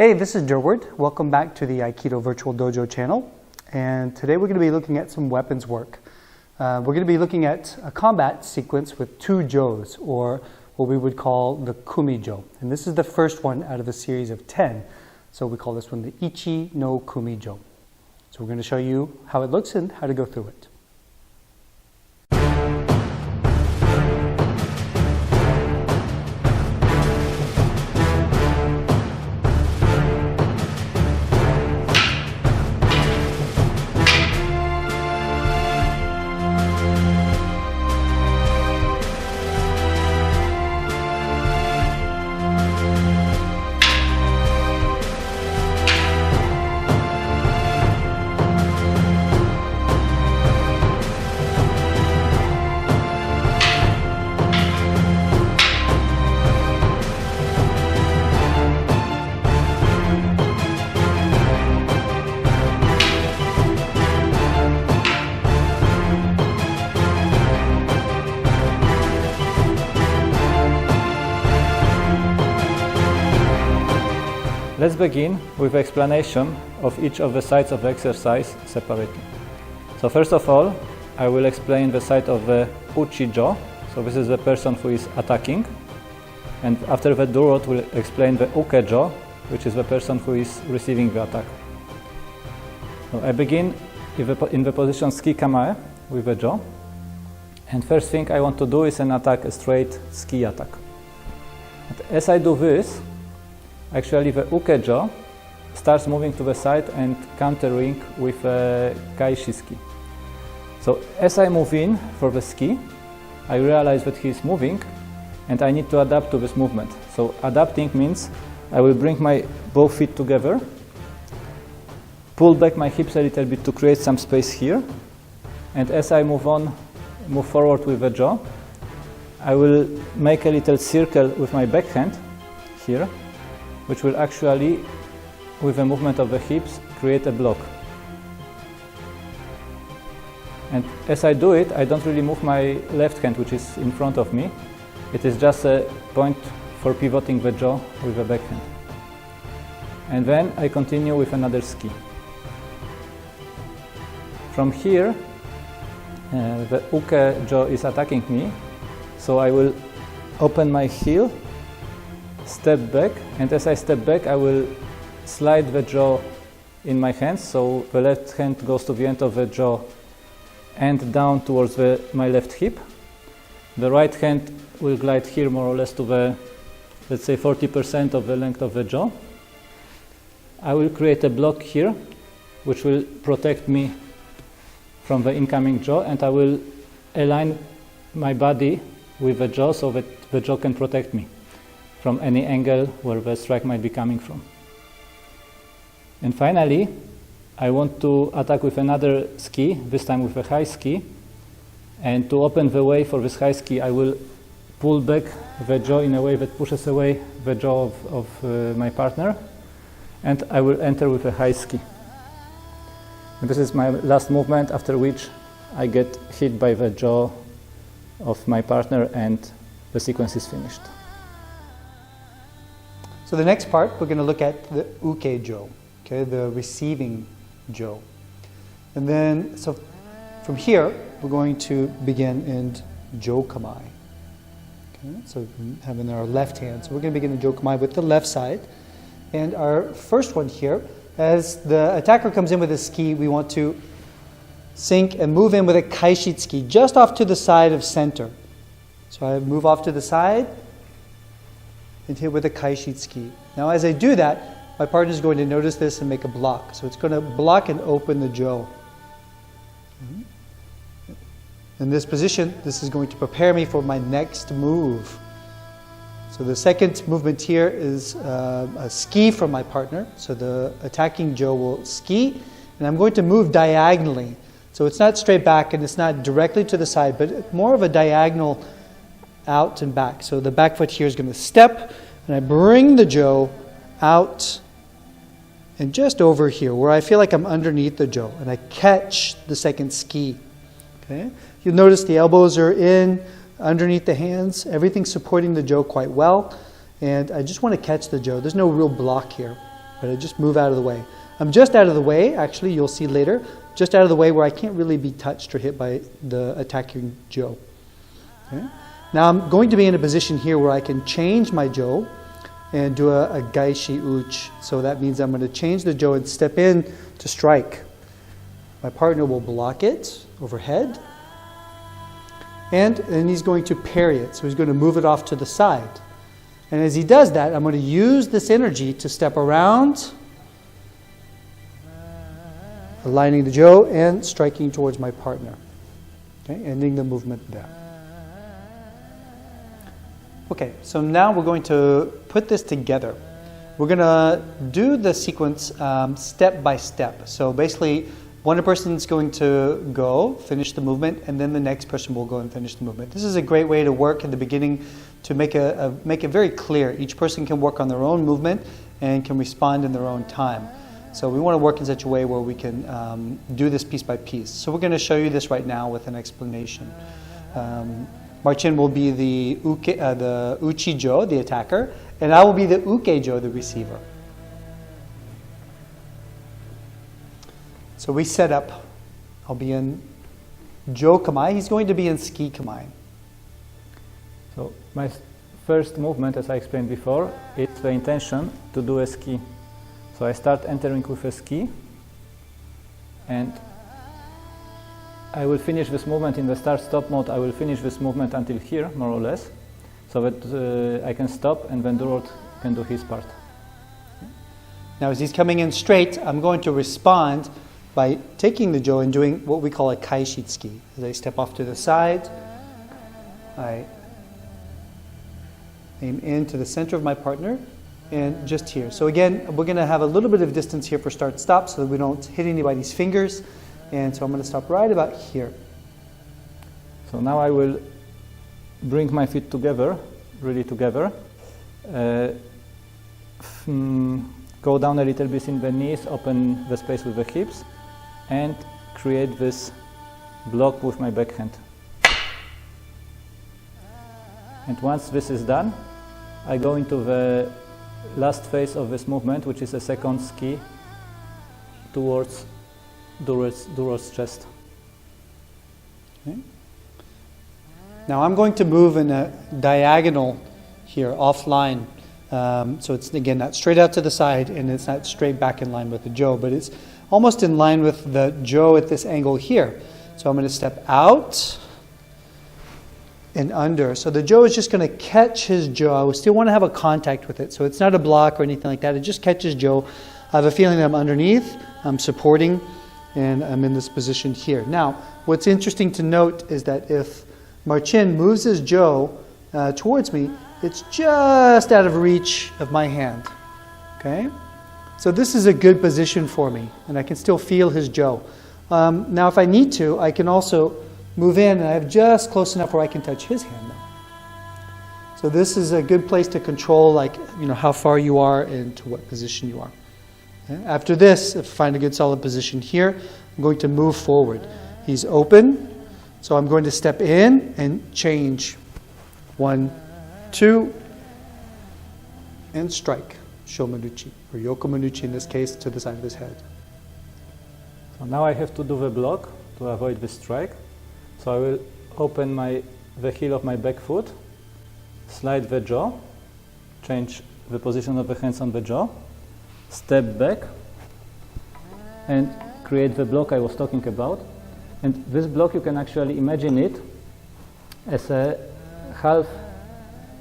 Hey, this is Durward. Welcome back to the Aikido Virtual Dojo channel. And today we're going to be looking at some weapons work. We're going to be looking at a combat sequence with two jos, or what we would call the Kumijo. And this is the first one out of a series of 10. So we call this one the ichi-no Kumijo. So we're going to show you how it looks and how to go through it. Let's begin with explanation of each of the sides of the exercise separately. So first of all, I will explain the side of the uchijo. So this is the person who is attacking. And after that, Durward will explain the ukejo, which is the person who is receiving the attack. So I begin in the position ski kamae with the jo. And first thing I want to do is an attack, a straight ski attack. And as I do this, actually, the ukejo starts moving to the side and countering with a kaishi ski. So as I move in for the ski, I realize that he is moving and I need to adapt to this movement. So adapting means I will bring my both feet together, pull back my hips a little bit to create some space here, and as I move forward with the jaw, I will make a little circle with my backhand here, which will actually, with the movement of the hips, create a block. And as I do it, I don't really move my left hand, which is in front of me. It is just a point for pivoting the jaw with the backhand. And then I continue with another ski. From here, the ukejo is attacking me, so I will open my heel, step back, and as I step back, I will slide the jaw in my hands, so the left hand goes to the end of the jaw and down towards my left hip. The right hand will glide here more or less to the, let's say, 40% of the length of the jaw. I will create a block here, which will protect me from the incoming jaw, and I will align my body with the jaw so that the jaw can protect me from any angle where the strike might be coming from. And finally, I want to attack with another ski, this time with a high ski. And to open the way for this high ski, I will pull back the jaw in a way that pushes away the jaw of my partner. And I will enter with a high ski. And this is my last movement, after which I get hit by the jaw of my partner and the sequence is finished. So the next part, we're going to look at the ukejo, okay, the receiving jo. And then, so from here, we're going to begin in jo kamae. Okay, so having our left hand. So we're going to begin in jo kamae with the left side. And our first one here, as the attacker comes in with a ski, we want to sink and move in with a kaishi ski, just off to the side of center. So I move off to the side, and hit with a kaishi ski. Now as I do that, my partner is going to notice this and make a block. So it's going to block and open the jo. In this position, this is going to prepare me for my next move. So the second movement here is a ski from my partner. So the attacking jo will ski, and I'm going to move diagonally. So it's not straight back and it's not directly to the side, but more of a diagonal out and back. So the back foot here is going to step, and I bring the jo out and just over here where I feel like I'm underneath the jo, and I catch the second ski. Okay? You'll notice the elbows are in underneath the hands, everything's supporting the jo quite well, and I just want to catch the jo. There's no real block here. but I just move out of the way. I'm just out of the way, actually, you'll see later, just out of the way where I can't really be touched or hit by the attacking jo. Okay? Now I'm going to be in a position here where I can change my jo and do a gaishi uch. So that means I'm going to change the jo and step in to strike. My partner will block it overhead, and he's going to parry it. So he's going to move it off to the side. And as he does that, I'm going to use this energy to step around, aligning the jo and striking towards my partner. Okay, ending the movement there. Okay, so now we're going to put this together. We're going to do the sequence step by step. So basically, one person's going to go, finish the movement, and then the next person will go and finish the movement. This is a great way to work at the beginning to make it very clear. Each person can work on their own movement and can respond in their own time. So we want to work in such a way where we can do this piece by piece. So we're going to show you this right now with an explanation. Marcin will be the uchijo, the attacker, and I will be the ukejo, the receiver. So we set up. I'll be in jo kamae. He's going to be in ski kamae. So my first movement, as I explained before, is the intention to do a ski. So I start entering with a ski, and I will finish this movement in the start-stop mode. I will finish this movement until here, more or less, so that I can stop and then Durward can do his part. Now as he's coming in straight, I'm going to respond by taking the jo and doing what we call a kaishitsuki. As I step off to the side, I aim into the center of my partner and just here. So again, we're going to have a little bit of distance here for start-stop so that we don't hit anybody's fingers. And so I'm going to stop right about here. So now I will bring my feet together, really together. Go down a little bit in the knees, open the space with the hips, and create this block with my backhand. And once this is done, I go into the last phase of this movement, which is a second ski towards Durward's chest. Okay. Now I'm going to move in a diagonal here, offline. So it's again not straight out to the side, and it's not straight back in line with the jo, but it's almost in line with the jo at this angle here. So I'm going to step out and under. So the jo is just going to catch his jo. I still want to have a contact with it. So it's not a block or anything like that. It just catches jo. I have a feeling that I'm underneath, I'm supporting, and I'm in this position here. Now, what's interesting to note is that if Marcin moves his jo towards me, it's just out of reach of my hand. Okay? So this is a good position for me, and I can still feel his jo. Now, if I need to, I can also move in, and I have just close enough where I can touch his hand now. So this is a good place to control, like, how far you are and to what position you are. Okay? After this, if I find a good solid position here, I'm going to move forward. He's open, so I'm going to step in and change. 1, 2, and strike. Shomanuchi, or yokomanuchi in this case, to the side of his head. So now I have to do the block to avoid the strike. So I will open the heel of my back foot, slide the jaw, change the position of the hands on the jaw, step back, and create the block I was talking about. And this block, you can actually imagine it as a half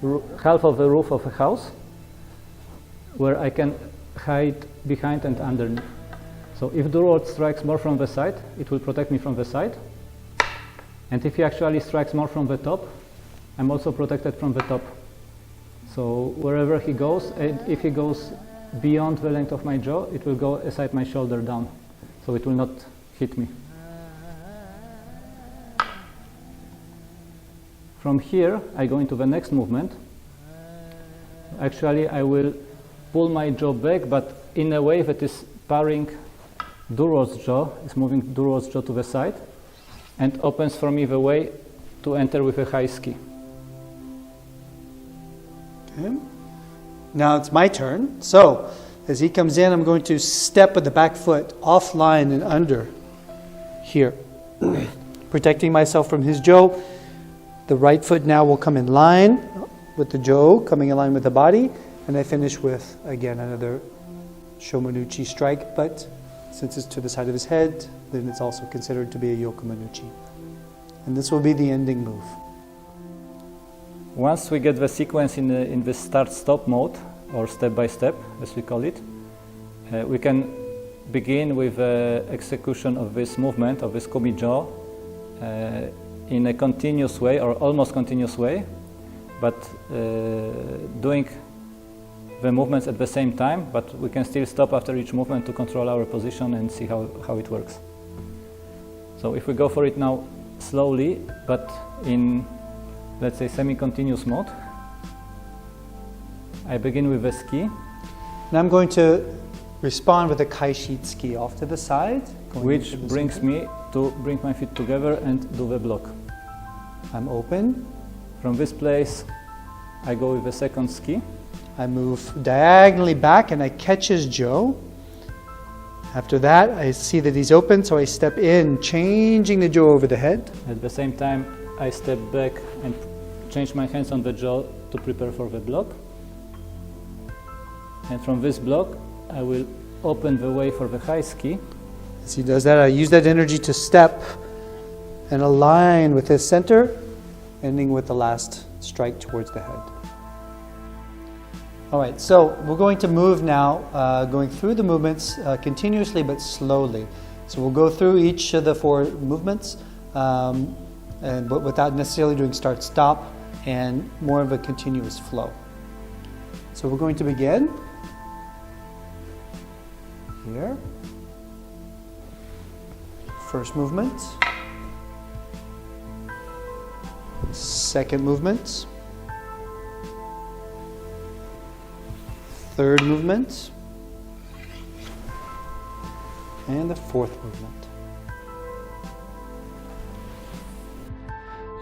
of the roof of a house where I can hide behind and underneath. So if Durward strikes more from the side, it will protect me from the side. And if he actually strikes more from the top, I'm also protected from the top. So wherever he goes, and if he goes beyond the length of my jaw, it will go aside my shoulder down. So it will not hit me. From here, I go into the next movement. Actually, I will pull my jaw back, but in a way that is parrying Durward's jaw, is moving Durward's jaw to the side, and opens for me the way to enter with a high ski. Okay. Now it's my turn. So As he comes in, I'm going to step with the back foot offline and under here, protecting myself from his jo. The right foot now will come in line with the jo, coming in line with the body, and I finish with, again, another shomanuchi strike, but since it's to the side of his head, then it's also considered to be a yokomanuchi. And this will be the ending move. Once we get the sequence in the start-stop mode, or step-by-step, as we call it, we can begin with the execution of this movement, of this Kumijo, in a continuous way, or almost continuous way, but doing the movements at the same time, but we can still stop after each movement to control our position and see how it works. So if we go for it now slowly, but in, let's say, semi-continuous mode, I begin with a ski. And I'm going to respond with a kai-sheet ski off to the side. Which brings me to bring my feet together and do the block. I'm open. From this place, I go with the second ski. I move diagonally back and I catch his jo. After that, I see that he's open, so I step in, changing the jo over the head. At the same time, I step back and change my hands on the jo to prepare for the block. And from this block, I will open the way for the high ski. As he does that, I use that energy to step and align with his center, ending with the last strike towards the head. All right, so we're going to move now, going through the movements continuously but slowly. So we'll go through each of the 4 movements, but without necessarily doing start-stop, and more of a continuous flow. So we're going to begin here. First movement. Second movement. Third movement. And the fourth movement.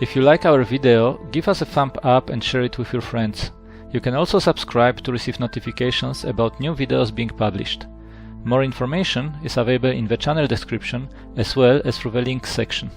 If you like our video, give us a thumb up and share it with your friends. You can also subscribe to receive notifications about new videos being published. More information is available in the channel description as well as through the links section.